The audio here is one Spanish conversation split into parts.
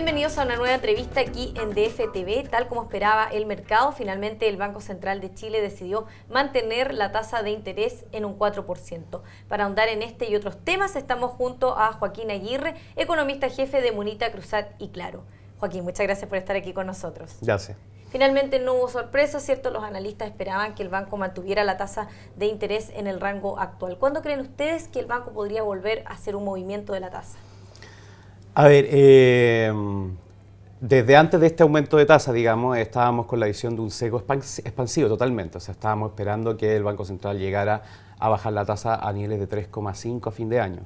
Bienvenidos a una nueva entrevista aquí en DFTV. Tal como esperaba el mercado, finalmente el Banco Central de Chile decidió mantener la tasa de interés en un 4%. Para ahondar en este y otros temas, estamos junto a Joaquín Aguirre, economista jefe de Munita, Cruzat y Claro. Joaquín, muchas gracias por estar aquí con nosotros. Gracias. Finalmente no hubo sorpresa, ¿cierto? Los analistas esperaban que el banco mantuviera la tasa de interés en el rango actual. ¿Cuándo creen ustedes que el banco podría volver a hacer un movimiento de la tasa? A ver, desde antes de este aumento de tasa, digamos, estábamos con la visión de un sesgo expansivo totalmente. O sea, estábamos esperando que el Banco Central llegara a bajar la tasa a niveles de 3,5 a fin de año.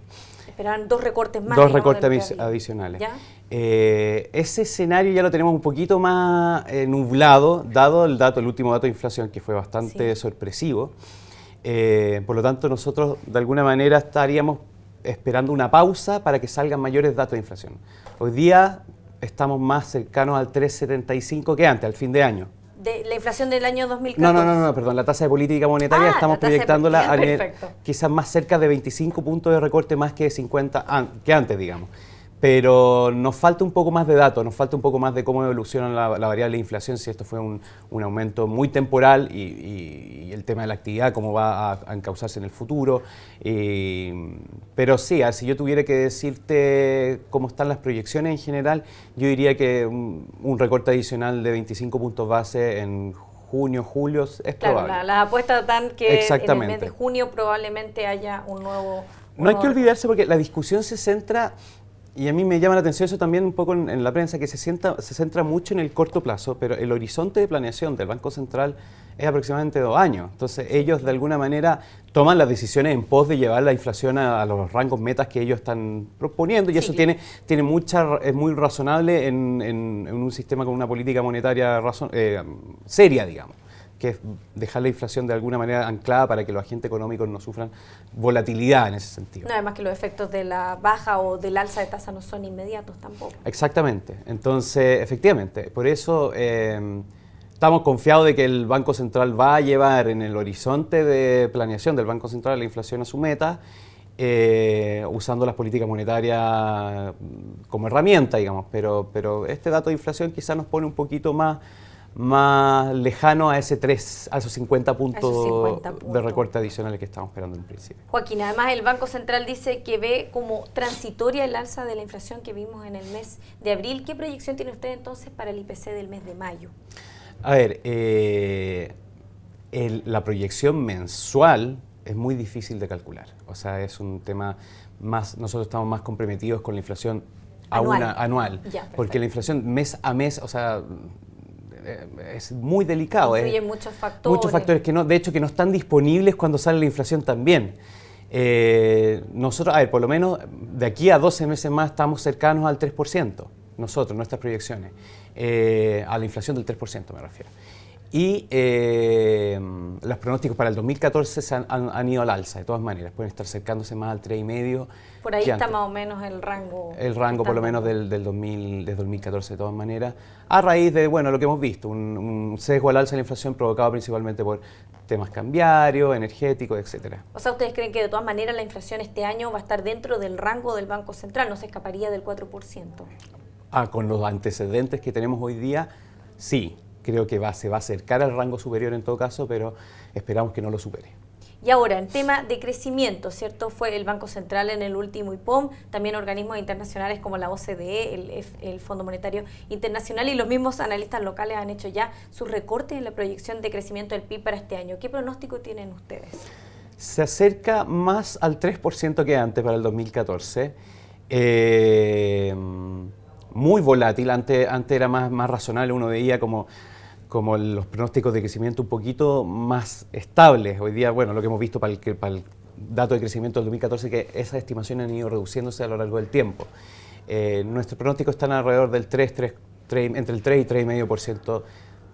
Esperaban dos recortes más. Dos recortes adicionales. ¿Ya? Ese escenario ya lo tenemos un poquito más nublado, dado el último dato de inflación, que fue bastante sorpresivo. Por lo tanto, nosotros de alguna manera estaríamos esperando una pausa para que salgan mayores datos de inflación. Hoy día estamos más cercanos al 3,75 que antes, al fin de año. ¿De la inflación del año 2014? No, perdón, la tasa de política monetaria estamos proyectándola a nivel, quizás más cerca de 25 puntos de recorte más que 50 que antes, digamos. Pero nos falta un poco más de datos, nos falta un poco más de cómo evoluciona la variable de inflación, si esto fue un aumento muy temporal y el tema de la actividad, cómo va a encauzarse en el futuro. Pero sí, si yo tuviera que decirte cómo están las proyecciones en general, yo diría que un recorte adicional de 25 puntos base en junio, julio es probable. Claro, las apuestas dan que en el mes de junio probablemente haya un nuevo... No hay que olvidarse porque la discusión se centra... Y a mí me llama la atención eso también un poco en la prensa, que se centra mucho en el corto plazo, pero el horizonte de planeación del Banco Central es aproximadamente 2 años. Entonces ellos de alguna manera toman las decisiones en pos de llevar la inflación a los rangos metas que ellos están proponiendo, y eso es muy razonable en un sistema con una política monetaria seria, digamos, que es dejar la inflación de alguna manera anclada para que los agentes económicos no sufran volatilidad en ese sentido. No, además que los efectos de la baja o del alza de tasa no son inmediatos tampoco. Exactamente. Entonces, efectivamente, por eso estamos confiados de que el Banco Central va a llevar en el horizonte de planeación del Banco Central la inflación a su meta, usando las políticas monetarias como herramienta, digamos, pero este dato de inflación quizás nos pone un poquito más lejano a esos 50 puntos de recorte adicionales que estamos esperando en principio. Joaquín, además el Banco Central dice que ve como transitoria el alza de la inflación que vimos en el mes de abril. ¿Qué proyección tiene usted entonces para el IPC del mes de mayo? A ver, la proyección mensual es muy difícil de calcular. O sea, es un tema nosotros estamos más comprometidos con la inflación anual, porque la inflación mes a mes, o sea, es muy delicado. Influyen muchos factores. Muchos factores que de hecho no están disponibles cuando sale la inflación también. Nosotros, por lo menos de aquí a 12 meses más estamos cercanos al 3%, nuestras proyecciones, a la inflación del 3% me refiero. Y los pronósticos para el 2014 han ido al alza, de todas maneras, pueden estar acercándose más al 3,5%. Por ahí está más o menos el rango. El rango por lo menos desde 2014 de todas maneras, a raíz de lo que hemos visto, un sesgo al alza de la inflación provocado principalmente por temas cambiarios, energéticos, etcétera. O sea, ¿ustedes creen que de todas maneras la inflación este año va a estar dentro del rango del Banco Central, no se escaparía del 4%? Con los antecedentes que tenemos hoy día, sí. Creo que se va a acercar al rango superior en todo caso, pero esperamos que no lo supere. Y ahora, en tema de crecimiento, ¿cierto? Fue el Banco Central en el último IPOM, también organismos internacionales como la OCDE, el Fondo Monetario Internacional, y los mismos analistas locales han hecho ya sus recortes en la proyección de crecimiento del PIB para este año. ¿Qué pronóstico tienen ustedes? Se acerca más al 3% que antes para el 2014. Muy volátil, antes era más razonable, uno veía como los pronósticos de crecimiento un poquito más estables. Hoy día, lo que hemos visto para el dato de crecimiento del 2014, que esas estimaciones han ido reduciéndose a lo largo del tiempo. Nuestros pronósticos están alrededor del entre el 3 y 3,5%,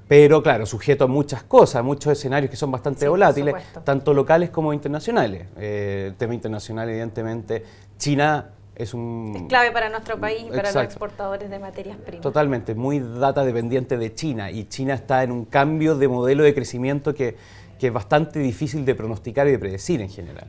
pero claro, sujeto a muchas cosas, muchos escenarios que son bastante volátiles, tanto locales como internacionales. El tema internacional, evidentemente, China es clave para nuestro país y para los exportadores de materias primas. Totalmente, muy data dependiente de China, y China está en un cambio de modelo de crecimiento que es bastante difícil de pronosticar y de predecir en general.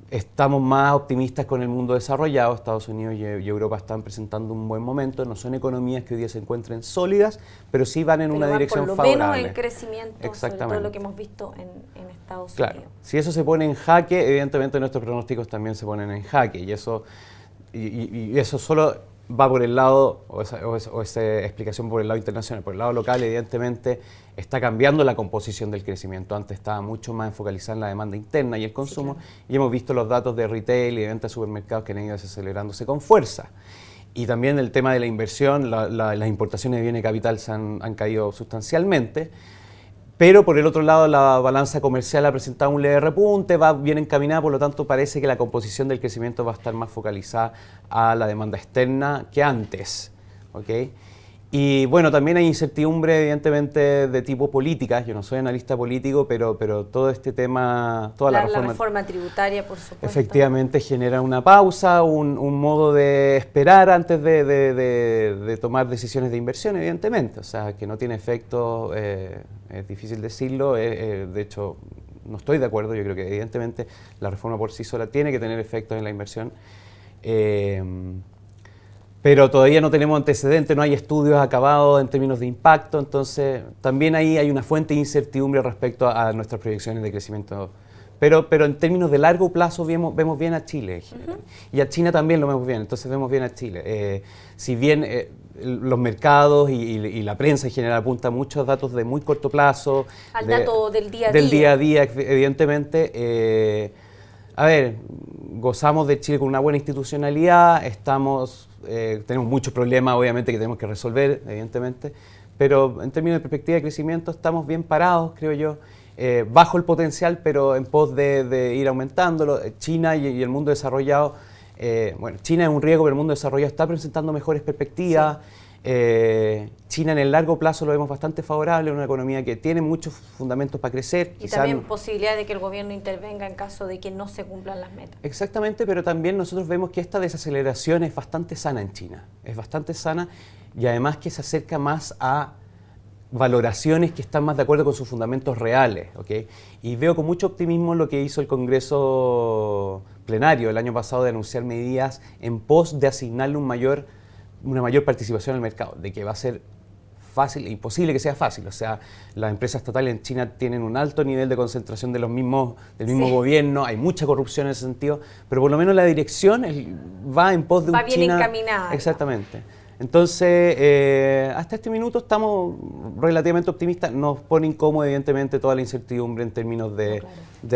Estamos más optimistas con el mundo desarrollado. Estados Unidos y Europa están presentando un buen momento. No son economías que hoy día se encuentren sólidas, pero sí van en una dirección favorable. Por lo menos en crecimiento, sobre todo lo que hemos visto en Estados Unidos. Si eso se pone en jaque, evidentemente nuestros pronósticos también se ponen en jaque. Y eso solo va por el lado, o esa explicación por el lado internacional. Por el lado local, evidentemente, está cambiando la composición del crecimiento. Antes estaba mucho más enfocalizada en la demanda interna y el consumo, sí, claro. Y hemos visto los datos de retail y de venta de supermercados que han ido desacelerándose con fuerza. Y también el tema de la inversión, las importaciones de bienes de capital han caído sustancialmente. Pero por el otro lado, la balanza comercial ha presentado un leve repunte, va bien encaminada, por lo tanto parece que la composición del crecimiento va a estar más focalizada a la demanda externa que antes, ¿okay? Y bueno, también hay incertidumbre evidentemente de tipo política. Yo no soy analista político, pero todo este tema, toda la reforma tributaria, por supuesto. Efectivamente genera una pausa, un modo de esperar antes de tomar decisiones de inversión, evidentemente. O sea, que no tiene efecto, es difícil decirlo, de hecho no estoy de acuerdo. Yo creo que evidentemente la reforma por sí sola tiene que tener efectos en la inversión. Pero todavía no tenemos antecedentes, no hay estudios acabados en términos de impacto, entonces también ahí hay una fuente de incertidumbre respecto a nuestras proyecciones de crecimiento. Pero en términos de largo plazo vemos bien a Chile, y a China también lo vemos bien, entonces vemos bien a Chile. Si bien los mercados y la prensa en general apunta a muchos datos de muy corto plazo. Al dato del día a día. Del día a día, evidentemente. A ver, gozamos de Chile con una buena institucionalidad, tenemos muchos problemas obviamente que tenemos que resolver, evidentemente, pero en términos de perspectiva de crecimiento estamos bien parados, creo yo, bajo el potencial, pero en pos de ir aumentándolo. China y el mundo desarrollado, bueno, China es un riesgo, pero el mundo desarrollado está presentando mejores perspectivas. Sí. China en el largo plazo lo vemos bastante favorable, una economía que tiene muchos fundamentos para crecer. Y también posibilidad de que el gobierno intervenga en caso de que no se cumplan las metas. Exactamente, pero también nosotros vemos que esta desaceleración es bastante sana en China, es bastante sana y además que se acerca más a valoraciones que están más de acuerdo con sus fundamentos reales, ¿okay? Y veo con mucho optimismo lo que hizo el Congreso plenario el año pasado de anunciar medidas en pos de asignarle una mayor participación al mercado, de que va a ser fácil, imposible que sea fácil. O sea, las empresas estatales en China tienen un alto nivel de concentración del mismo sí. gobierno, hay mucha corrupción en ese sentido, pero por lo menos la dirección va en pos de un China... Va bien encaminada. Exactamente. Entonces, hasta este minuto estamos relativamente optimistas. Nos pone incómodo, evidentemente, toda la incertidumbre en términos de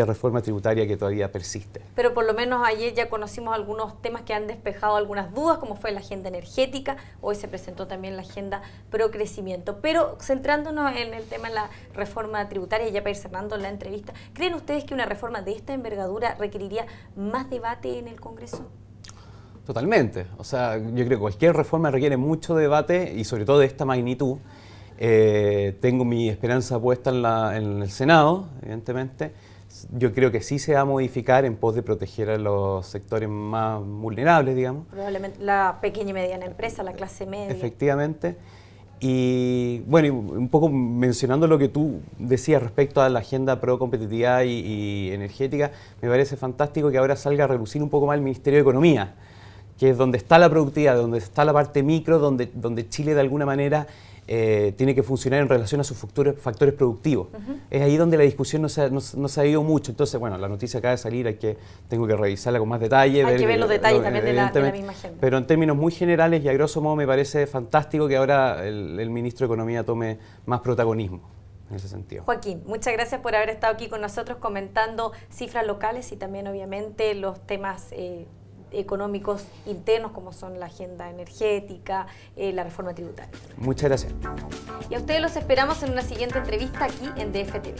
reforma tributaria que todavía persiste. Pero por lo menos ayer ya conocimos algunos temas que han despejado algunas dudas, como fue la agenda energética. Hoy se presentó también la agenda pro crecimiento. Pero centrándonos en el tema de la reforma tributaria, ya para ir cerrando la entrevista, ¿creen ustedes que una reforma de esta envergadura requeriría más debate en el Congreso? Totalmente. O sea, yo creo que cualquier reforma requiere mucho debate y sobre todo de esta magnitud. Tengo mi esperanza puesta en el Senado, evidentemente. Yo creo que sí se va a modificar en pos de proteger a los sectores más vulnerables, digamos. Probablemente la pequeña y mediana empresa, la clase media. Efectivamente. Y bueno, un poco mencionando lo que tú decías respecto a la agenda pro competitividad y energética, me parece fantástico que ahora salga a relucir un poco más el Ministerio de Economía, que es donde está la productividad, donde está la parte micro, donde Chile de alguna manera tiene que funcionar en relación a sus factores productivos. Es ahí donde la discusión no se ha ido mucho. Entonces, bueno, la noticia acaba de salir, tengo que revisarla con más detalle. Hay que ver los detalles también de la misma agenda. Pero en términos muy generales y a grosso modo me parece fantástico que ahora el ministro de Economía tome más protagonismo en ese sentido. Joaquín, muchas gracias por haber estado aquí con nosotros comentando cifras locales y también obviamente los temas económicos internos como son la agenda energética, la reforma tributaria. Muchas gracias. Y a ustedes los esperamos en una siguiente entrevista aquí en DF TV.